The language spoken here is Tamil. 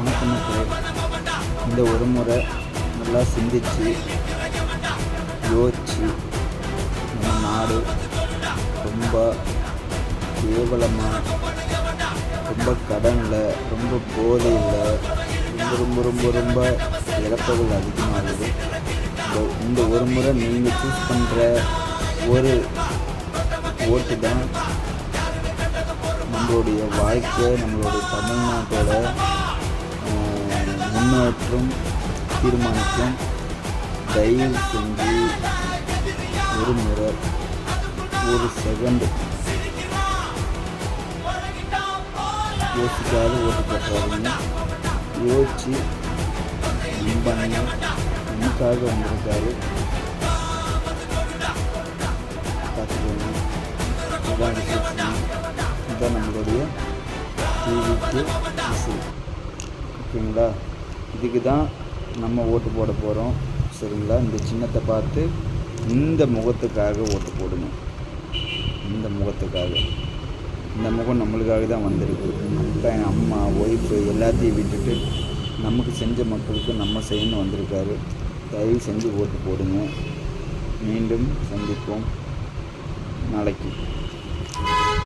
வணக்கம் மக்களே. இந்த ஒரு முறை நல்லா சிந்திச்சு யோசிச்சு நம்ம நாடு ரொம்ப கேவலமாக, ரொம்ப கடனில், ரொம்ப போதையில், ரொம்ப ரொம்ப ரொம்ப ரொம்ப இழப்புகள் அதிகமாகுது. இந்த ஒரு முறை நீங்கள் சூஸ் பண்ணுற ஒரு ஓட்டு தான் நம்மளுடைய வாழ்க்கை, நம்மளுடைய தமிழ்நாட்டோட முன்னேற்றம் தீர்மானிக்கும். தயவு செஞ்சு ஒரு முறை, ஒரு செகண்டு யோசிக்காத ஓட்டு போட்டுறாதீங்க. யோசிச்சு நம்பங்க, நமக்காக வந்திருக்காரு, பார்த்துக்கோங்க. இதான் விஷயம், இதுதான் நம்மளுடைய டிவிக்கு விசில். ஓகேங்களா? இதுக்கு தான் நம்ம ஓட்டு போட போகிறோம். சரிங்களா? இந்த சின்னத்தை பார்த்து இந்த முகத்துக்காக ஓட்டு போடுங்க. இந்த முகத்துக்காக, இந்த முகம் நம்மளுக்காக தான் வந்திருக்கு. அப்பா, அம்மா, ஒய்ஃபு எல்லாத்தையும் விட்டுட்டு நமக்கு செஞ்ச மக்களுக்கு நம்ம செய்யணும் வந்திருக்காரு. தயவு செஞ்சு ஓட்டு போடுங்க. மீண்டும் சந்திப்போம் நாளைக்கு.